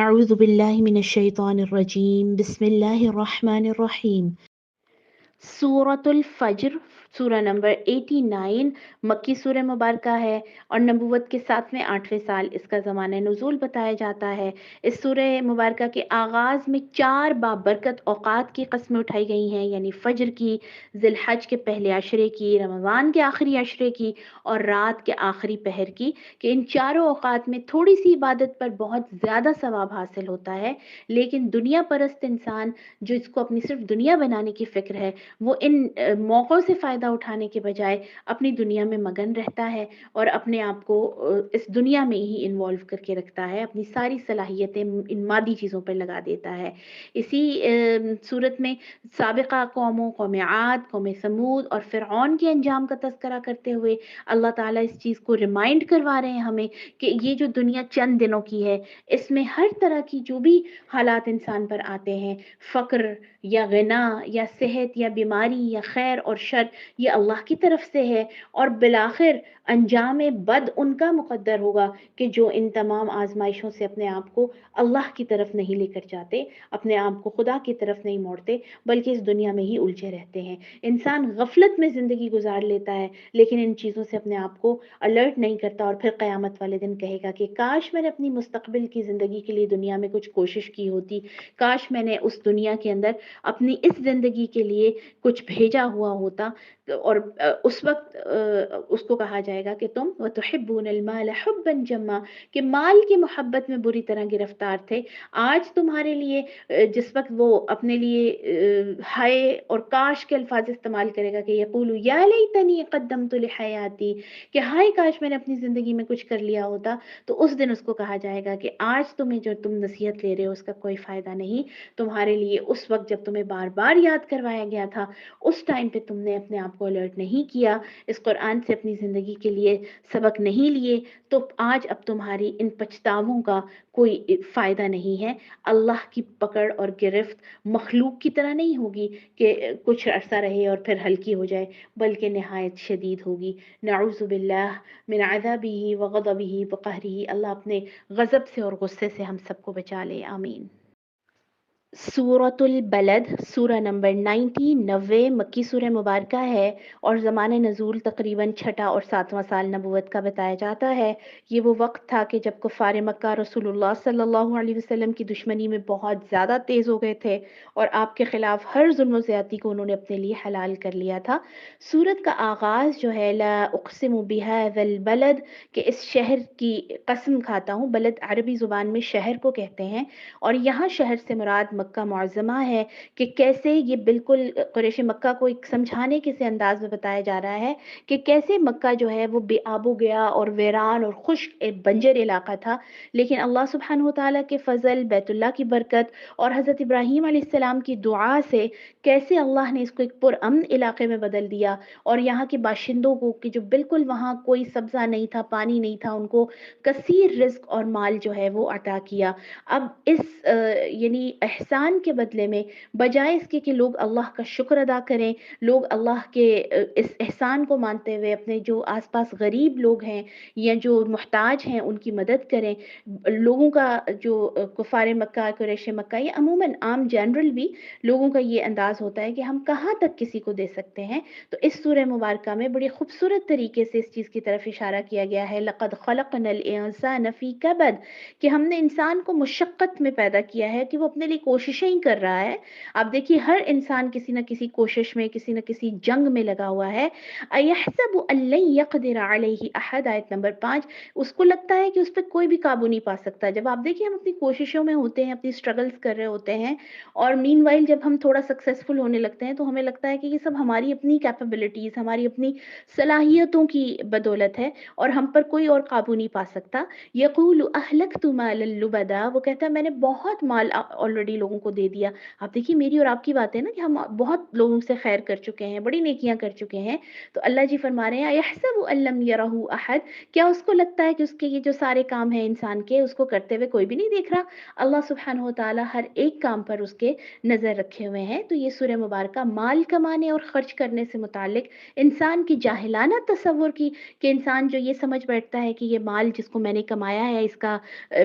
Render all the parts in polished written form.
أعوذ بالله من الشيطان الرجيم بسم الله الرحمن الرحيم सूरतुल फज्र सूरह नंबर 89 मक्की सूरह मुबारका है और नबूवत के 7वें 8वें साल इसका ज़माना नुज़ूल बताया जाता है। इस सूरह मुबारका के आगाज़ में 4 बाबरकत औक़ात की कस्में उठाई गई हैं, यानी फ़ज्र की, ज़िलहज के पहले अशरे की, रमज़ान के आखिरी अशरे की और रात के आखिरी पहर की, कि इन चारों औक़ात में थोड़ी सी इबादत पर बहुत ज़्यादा सवाब हासिल होता है। लेकिन दुनिया परस्त इंसान जो इसको अपनी सिर्फ दुनिया बनाने की फ़िक्र है, वो इन मौक़ों से फ़ायदा उठाने के बजाय अपनी दुनिया में मगन रहता है और अपने आप को इस दुनिया में ही इन्वॉल्व करके रखता है, अपनी सारी सलाहियतें इन मादी चीज़ों पर लगा देता है। इसी सूरत में साबिक़ा कौमों, कौम आद, कौम समूद और फ़िरऔन के अंजाम का तज़किरा करते हुए अल्लाह ताला इस चीज़ को रिमाइंड करवा रहे हैं हमें कि ये जो दुनिया चंद दिनों की है, इसमें हर तरह की जो भी हालात इंसान पर आते हैं, फ़क्र या ग़िना या सेहत या बीमारी या खैर और शर, ये अल्लाह की तरफ से है और बिलाखिर अंजाम बद उनका मुक़द्दर होगा कि जो इन तमाम आजमाइशों से अपने आप को अल्लाह की तरफ नहीं लेकर जाते, अपने आप को खुदा की तरफ नहीं मोड़ते, बल्कि इस दुनिया में ही उलझे रहते हैं। इंसान गफलत में ज़िंदगी गुजार लेता है, लेकिन इन चीज़ों से अपने आप को अलर्ट नहीं करता और फिर क़यामत वाले दिन कहेगा कि काश मैंने अपनी मुस्तक़बिल की ज़िंदगी के लिए दुनिया में कुछ कोशिश की होती, काश मैंने उस दुनिया के अंदर अपनी इस ज़िंदगी के लिए कुछ भेजा हुआ होता। और उस वक्त उसको कहा जाएगा कि तुम वतुहिब्बूनल माल हुब्बन जम्मा, कि माल की मोहब्बत में बुरी तरह गिरफ्तार थे। आज तुम्हारे लिए जिस वक्त वो अपने लिए हाय और काश के अल्फाज इस्तेमाल करेगा कि यक़ूलु या लैतनी क़द्दमतु लिहयाती, कि हाय काश मैंने अपनी ज़िंदगी में कुछ कर लिया होता, तो उस दिन उसको कहा जाएगा कि आज तुम्हें जो तुम नसीहत ले रहे हो उसका कोई फ़ायदा नहीं। तुम्हारे लिए उस वक्त जब तुम्हें बार बार याद करवाया गया था, उस टाइम पे तुमने अपने आप को अलर्ट नहीं किया, इस कुरान से अपनी ज़िंदगी के लिए सबक नहीं लिए, तो आज अब तुम्हारी इन पछतावों का कोई फ़ायदा नहीं है। अल्लाह की पकड़ और गिरफ्त मखलूक की तरह नहीं होगी कि कुछ अरसा रहे और फिर हल्की हो जाए, बल्कि नहायत शदीद होगी। नऊज़ु बिल्लाह मिन अज़ाबिही व ग़ज़बिही व क़हरिही। अल्लाह अपने गज़ब से और गुस्से से हम सबको बचा ले, आमीन। सूरतुल बलद सूरह नंबर 90 मक्की सूरह मुबारका है और ज़माने नज़ूल तकरीबन छठा और 7वां साल नबूवत का बताया जाता है। ये वो वक्त था कि जब कुफ़ार मक्का रसूलुल्लाह सल्लल्लाहु अलैहि वसल्लम की दुश्मनी में बहुत ज़्यादा तेज़ हो गए थे और आपके ख़िलाफ़ हर जुल्म ज़्यादती को उन्होंने अपने लिए हलाल कर लिया था। सूरत का आगाज़ जो है ला उक़सिमु बिहाज़ल बलद, कि इस शहर की कसम खाता हूँ। बलद अरबी ज़ुबान में शहर को कहते हैं और यहाँ शहर से मुराद मक्का मुअज़्ज़मा है, कि कैसे ये बिल्कुल कुरैश मक्का को एक समझाने के से अंदाज में बताया जा रहा है कि कैसे मक्का जो है वो बेआबो गया और वीरान और खुश्क एक बंजर इलाका था, लेकिन अल्लाह सुब्हानहु व तआला के फ़ज़ल, बैतुल्लाह की बरकत और हज़रत इब्राहीम अलैहिस्सलाम की दुआ से कैसे अल्लाह ने इसको एक पुरअमन इलाके में बदल दिया और यहाँ के बाशिंदों को, कि जो बिल्कुल वहाँ कोई सब्ज़ा नहीं था, पानी नहीं था, उनको कसीर रिज़्क़ और माल जो है वो अता किया। अब इस यानी एहसान के बदले में बजाय इसके कि लोग अल्लाह का शुक्र अदा करें, लोग अल्लाह के इस एहसान को मानते हुए अपने जो आसपास गरीब लोग हैं या जो मुहताज हैं उनकी मदद करें। लोगों का जो कुफ़ार मक्का, कुरैश मक्का या अमूमन आम जनरल भी लोगों का ये अंदाज़ होता है कि हम कहाँ तक किसी को दे सकते हैं। तो इस सूरह मुबारका में बड़ी खूबसूरत तरीके से इस चीज़ की तरफ इशारा किया गया है, लक़द ख़लक़नल इंसान फ़ी कबद, कि हमने इंसान को मुशक्क़त में पैदा किया है, कि वो अपने लिए कोशिशें ही कर रहा है। आप देखिए हर इंसान किसी न किसी कोशिश में, किसी न किसी जंग में लगा हुआ है। अयहसबु अल्लन यक़दिर अलैहि अहद, आयत नंबर 5, उसको लगता है कि उस पे कोई भी काबू नहीं पा सकता। जब आप देखिए हम अपनी कोशिशों में होते हैं, अपनी स्ट्रगल्स कर रहे होते हैं और मीनवाइल जब हम थोड़ा सक्सेसफुल होने लगते हैं तो हमें लगता है कि ये सब हमारी अपनी कैपेबिलिटीज़, हमारी अपनी सलाहियतों की बदौलत है और हम पर कोई और काबू नहीं पा सकता। यक़ूलु अहलक्तु मालन लुबदा, वो कहता है मैंने बहुत माल ऑलरेडी लोगों को दे दिया। आप देखिए मेरी और आपकी बात है ना कि हम बहुत लोगों से खैर कर चुके हैं, बड़ी नेकियां कर चुके हैं, तो अल्लाह जी फरमा रहे हैं यहसबु अल्लम यरहु अहद, क्या उसको लगता है कि उसके ये जो सारे काम हैं इंसान के उसको करते हुए कोई भी नहीं देख रहा? अल्लाह सुब्हानहु व तआला हर एक काम पर उसके नज़र रखे हुए हैं। तो ये सूरह मुबारका माल कमाने और खर्च करने से मुतालिक इंसान की जाहिलाना तसव्वुर की, कि इंसान जो ये समझ बैठता है कि ये माल जिसको मैंने कमाया है इसका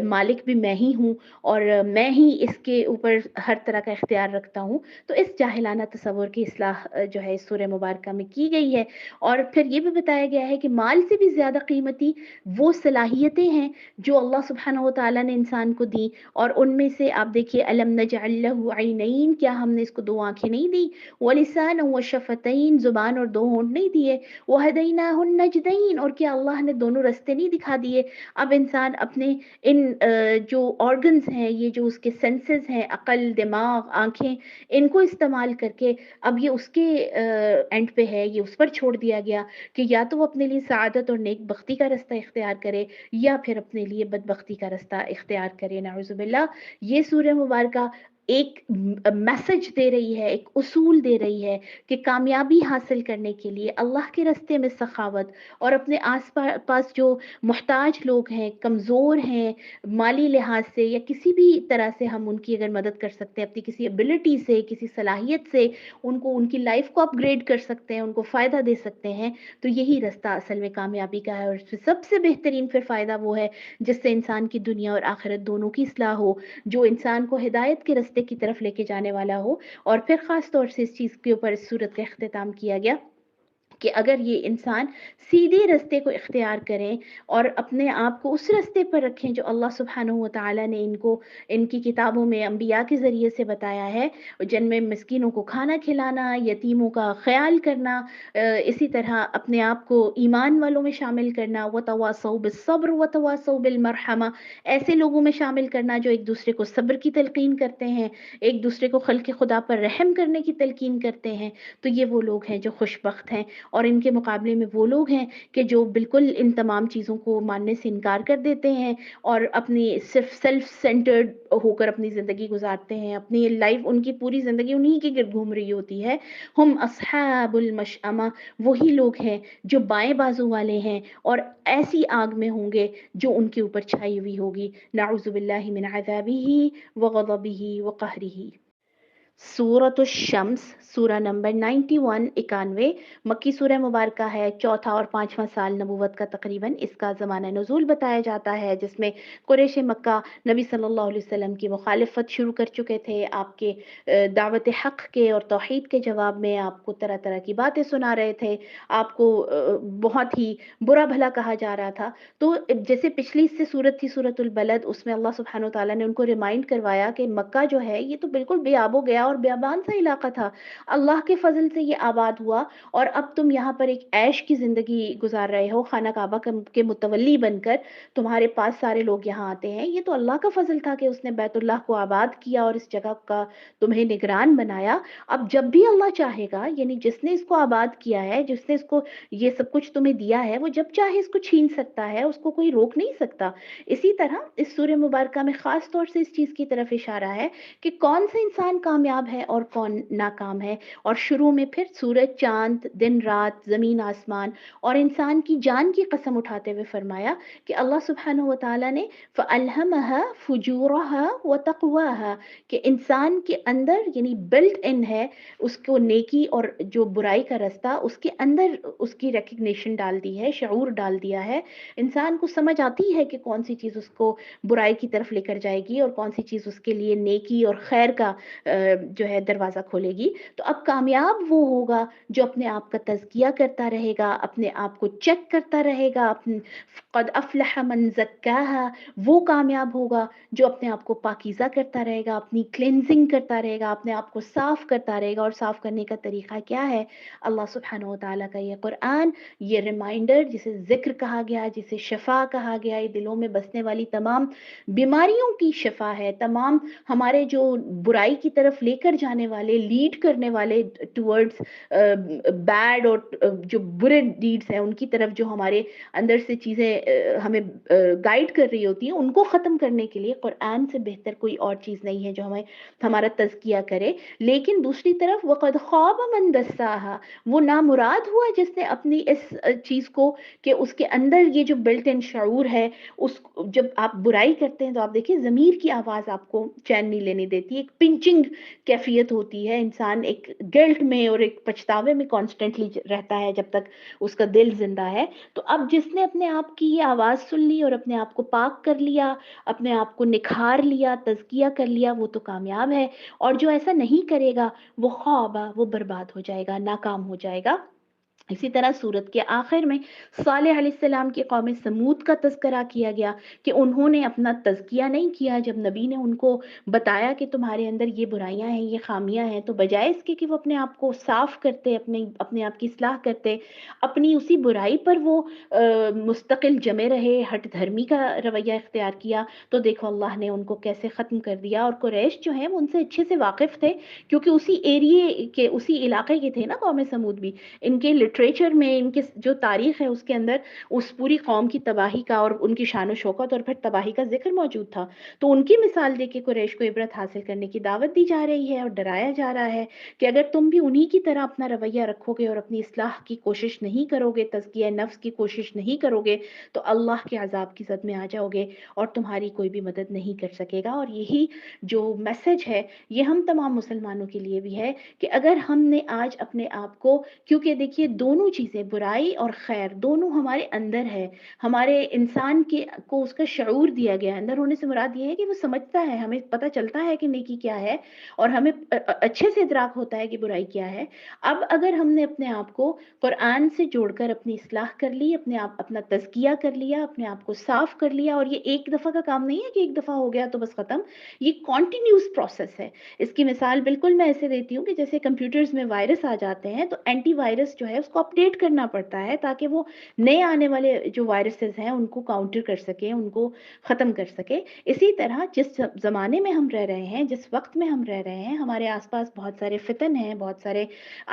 मालिक भी मैं ही हूँ और मैं ही इसके ऊपर हर तरह का इख्तियार रखता हूँ। तो इस जाहिलाना तसव्वुर की इस्लाह जो है इस सूरह मुबारका में की गई है। और फिर ये भी बताया गया है कि माल से भी ज़्यादा कीमती वो सलाहियतें हैं जो अल्लाह सुब्हानहु व तआला ने इंसान को दी, और उनमें से आप देखिए अलम नजअल लहु ऐनैन, क्या हमने इसको दो आँखें नहीं दी, व लिसानन व शफतैन, ज़ुबान और दो होंठ नहीं दिए, व हदैनाहुन नजदैन, और क्या अल्लाह ने दोनों रास्ते नहीं दिखा दिए। अब इंसान अपने इन जो ऑर्गन्स हैं, ये जो उसके सेंसेस हैं, अक़ल, दिमाग, आँखें, इनको इस्तेमाल करके अब ये उसके एंड पे है, ये उस पर छोड़ दिया गया कि या तो वो अपने लिए सआदत और नेकबख्ती का रास्ता इख्तियार करे या फिर अपने लिए बदबख्ती का रास्ता इख्तियार करे, नाउज़ुबिल्लाह। ये सूरह मुबारका एक मैसेज दे रही है, एक उसूल दे रही है कि कामयाबी हासिल करने के लिए अल्लाह के रास्ते में सखावत और अपने आस पास जो मोहताज लोग हैं, कमज़ोर हैं, माली लिहाज से या किसी भी तरह से हम उनकी अगर मदद कर सकते हैं, अपनी किसी एबिलिटी से, किसी सलाहियत से उनको उनकी लाइफ को अपग्रेड कर सकते हैं, उनको फ़ायदा दे सकते हैं, तो यही रास्ता असल में कामयाबी का है। और सबसे बेहतरीन फिर फ़ायदा वो है जिससे इंसान की दुनिया और आखिरत दोनों की इस्लाह हो, जो इंसान को हिदायत के रास्ते की तरफ लेके जाने वाला हो। और फिर ख़ास तौर से इस चीज़ के ऊपर इस सूरत का इख्तिताम किया गया कि अगर ये इंसान सीधे रास्ते को इख्तियार करें और अपने आप को उस रास्ते पर रखें जो अल्लाह सुब्हानहु व तआला ने इनको इनकी किताबों में अंबिया के ज़रिए से बताया है, जिनमें मिस्कीनों को खाना खिलाना, यतीमों का ख़याल करना, इसी तरह अपने आप को ईमान वालों में शामिल करना, वतवासौ बिस्सब्र वतवासौ बिलमरहमा, ऐसे लोगों में शामिल करना जो एक दूसरे को सब्र की तलकीन करते हैं, एक दूसरे को खल्क़ खुदा पर रहम करने की तलकीन करते हैं। तो ये वो लोग हैं जो खुशबख्त हैं। और इनके मुकाबले में वो लोग हैं कि जो बिल्कुल इन तमाम चीज़ों को मानने से इनकार कर देते हैं और अपनी सिर्फ सेल्फ सेंटर्ड होकर अपनी ज़िंदगी गुजारते हैं, अपनी लाइफ उनकी पूरी ज़िंदगी उन्हीं के गिर्द घूम रही होती है। हम अस्हाबुल मशअमा, वही लोग हैं जो बाएं बाजू वाले हैं और ऐसी आग में होंगे जो उनके ऊपर छाई हुई होगी। नाउज़ु बिल्लाहि मिन अज़ाबिही व गज़बिही व कहरिही। सूरतुश शम्स, सूरा नंबर 91 91, मक्की सूरह मुबारका है, चौथा और पाँचवां साल नबूवत का तकरीबन इसका ज़माना नुज़ूल बताया जाता है, जिसमें कुरैश मक्का नबी सल्लल्लाहु अलैहि वसल्लम की मुखालिफत शुरू कर चुके थे। आपके दावत हक़ के और तौहीद के जवाब में आपको तरह तरह की बातें सुना रहे थे, आपको बहुत ही बुरा भला कहा जा रहा था। तो जैसे पिछली इससे सूरत थी सूरतुल बलद, उसमें अल्लाह सुब्हानहु व तआला ने उनको रिमाइंड करवाया कि मक्का जो है ये तो बिल्कुल बेआबो गया और बेअबान सा इलाका था, अल्लाह के फजल से ये आबाद हुआ और अब तुम यहाँ पर एक ऐश की ज़िंदगी गुजार रहे हो, खाना काबा के मुतवल्ली बनकर तुम्हारे पास सारे लोग यहाँ आते हैं। ये तो अल्लाह का फजल था कि उसने बैतुल्लाह को आबाद किया और इस जगह का तुम्हें निगरान बनाया। अब जब भी अल्लाह चाहेगा, यानी जिसने इसको आबाद किया है, जिसने इसको ये सब कुछ तुम्हें दिया है, वो जब चाहे इसको छीन सकता है, उसको कोई रोक नहीं सकता। इसी तरह इस सूरह मुबारका में ख़ास तौर से इस चीज़ की तरफ इशारा है कि कौन सा इंसान कामयाब है और कौन नाकाम है। और शुरू में फिर सूरज, चाँद, दिन, रात, ज़मीन, आसमान और इंसान की जान की कसम उठाते हुए फरमाया कि अल्लाह सुब्हानहु व तआला ने फ़अल्हमहा फ़ुजूरहा व तक़वाहा, कि इंसान के अंदर यानी बिल्ट इन है उसको नेकी और जो बुराई का रास्ता उसके अंदर उसकी रिकग्निशन डाल दी है, शऊर डाल दिया है। इंसान को समझ आती है कि कौन सी चीज़ उसको बुराई की तरफ लेकर जाएगी और कौन सी चीज़ उसके लिए नेकी और खैर का जो है दरवाज़ा खोलेगी। तो अब कामयाब वो होगा जो अपने आप का तज़किया करता रहेगा, अपने आप को चेक करता रहेगा, क़द अफ़लह मन ज़क्काहा, वो कामयाब होगा जो अपने आप को पाकीज़ा करता रहेगा, अपनी क्लींजिंग करता रहेगा, अपने आप को साफ़ करता रहेगा। और साफ़ करने का तरीक़ा क्या है? अल्लाह सुब्हानहु व तआला का ये कुरान, ये रिमाइंडर जिसे ज़िक्र कहा गया, जिसे शिफ़ा कहा गया, ये दिलों में बसने वाली तमाम बीमारियों की शिफ़ा है, तमाम हमारे जो बुराई की तरफ ले لے کر جانے والے، لیڈ کرنے والے ٹورڈز بیڈ اور جو برے ڈیڈز ہیں ان کی طرف جو ہمارے اندر سے چیزیں ہمیں گائیڈ کر رہی ہوتی ہیں، ان کو ختم کرنے کے لیے قرآن سے بہتر کوئی اور چیز نہیں ہے جو ہمیں ہمارا تزکیہ کرے. لیکن دوسری طرف وقد خواب من دساہا، وہ نامراد ہوا جس نے اپنی اس چیز کو کہ اس کے اندر یہ جو بلٹ ان شعور ہے، اس جب آپ برائی کرتے ہیں تو آپ دیکھیں ضمیر کی آواز آپ کو چین نہیں لینے دیتی، ایک پنچنگ کیفیت ہوتی ہے، انسان ایک گلٹ میں اور ایک پچھتاوے میں کانسٹنٹلی رہتا ہے جب تک اس کا دل زندہ ہے. تو اب جس نے اپنے آپ کی یہ آواز سن لی اور اپنے آپ کو پاک کر لیا، اپنے آپ کو نکھار لیا، تزکیہ کر لیا، وہ تو کامیاب ہے. اور جو ایسا نہیں کرے گا وہ خوابہ، وہ برباد ہو جائے گا، ناکام ہو جائے گا. اسی طرح سورت کے آخر میں صالح علیہ السلام کی قوم سمود کا تذکرہ کیا گیا کہ انہوں نے اپنا تزکیہ نہیں کیا. جب نبی نے ان کو بتایا کہ تمہارے اندر یہ برائیاں ہیں، یہ خامیاں ہیں، تو بجائے اس کے کہ وہ اپنے آپ کو صاف کرتے، اپنے آپ کی اصلاح کرتے، اپنی اسی برائی پر وہ مستقل جمے رہے، ہٹ دھرمی کا رویہ اختیار کیا. تو دیکھو اللہ نے ان کو کیسے ختم کر دیا. اور قریش جو ہیں وہ ان سے اچھے سے واقف تھے، کیونکہ اسی ایریے کے، اسی علاقے کے تھے نا قوم سمود بھی. ان کے لٹریچر میں، ان کے جو تاریخ ہے اس کے اندر اس پوری قوم کی تباہی کا اور ان کی شان و شوکت اور پھر تباہی کا ذکر موجود تھا. تو ان کی مثال دے کے قریش کو عبرت حاصل کرنے کی دعوت دی جا رہی ہے اور ڈرایا جا رہا ہے کہ اگر تم بھی انہی کی طرح اپنا رویہ رکھو گے اور اپنی اصلاح کی کوشش نہیں کرو گے، تزکیہ نفس کی کوشش نہیں کرو گے، تو اللہ کے عذاب کی زد میں آ جاؤ گے اور تمہاری کوئی بھی مدد نہیں کر سکے گا. اور یہی جو میسج ہے یہ ہم تمام مسلمانوں کے لیے بھی ہے کہ اگر ہم نے آج اپنے آپ کو، کیونکہ دیکھیے دونوں چیزیں، برائی اور خیر، دونوں ہمارے اندر ہے. ہمارے انسان کے کو اس کا شعور دیا گیا ہے. اندر ہونے سے مراد یہ ہے کہ وہ سمجھتا ہے، ہمیں پتہ چلتا ہے کہ نیکی کیا ہے اور ہمیں اچھے سے ادراک ہوتا ہے کہ برائی کیا ہے. اب اگر ہم نے اپنے آپ کو قرآن سے جوڑ کر اپنی اصلاح کر لی، اپنا تزکیہ کر لیا، اپنے آپ کو صاف کر لیا، اور یہ ایک دفعہ کا کام نہیں ہے کہ ایک دفعہ ہو گیا تو بس ختم، یہ کنٹینیوس پروسیس ہے. اس کی مثال بالکل میں ایسے دیتی ہوں کہ جیسے کمپیوٹرز میں وائرس آ جاتے ہیں تو اینٹی وائرس جو ہے اس کو اپڈیٹ کرنا پڑتا ہے تاکہ وہ نئے آنے والے جو وائرسز ہیں ان کو کاؤنٹر کر سکے، ان کو ختم کر سکے. اسی طرح جس زمانے میں ہم رہ رہے ہیں، جس وقت میں ہم رہ رہے ہیں، ہمارے آس پاس بہت سارے فتن ہیں، بہت سارے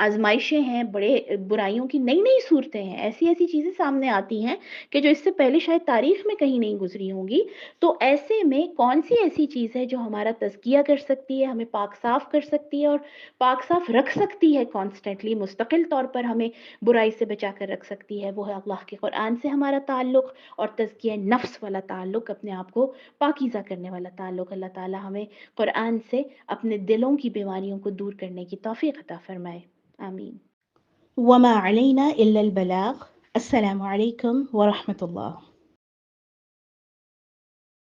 آزمائشیں ہیں، بڑے برائیوں کی نئی نئی صورتیں ہیں، ایسی ایسی چیزیں سامنے آتی ہیں کہ جو اس سے پہلے شاید تاریخ میں کہیں نہیں گزری ہوں گی. تو ایسے میں کون سی ایسی چیز ہے جو ہمارا تزکیہ کر سکتی ہے، ہمیں پاک صاف کر سکتی ہے اور پاک صاف رکھ سکتی ہے، کانسٹنٹلی مستقل طور پر ہمیں برائی سے بچا کر رکھ سکتی ہے؟ وہ ہے اللہ کے قرآن سے ہمارا تعلق اور تزکیہ نفس والا تعلق، اپنے آپ کو پاکیزہ کرنے والا تعلق. اللہ تعالی ہمیں قرآن سے اپنے دلوں کی بیماریوں کو دور کرنے کی توفیق عطا فرمائے. آمین. وما علینا الا البلاغ. السلام علیکم ورحمۃ اللہ.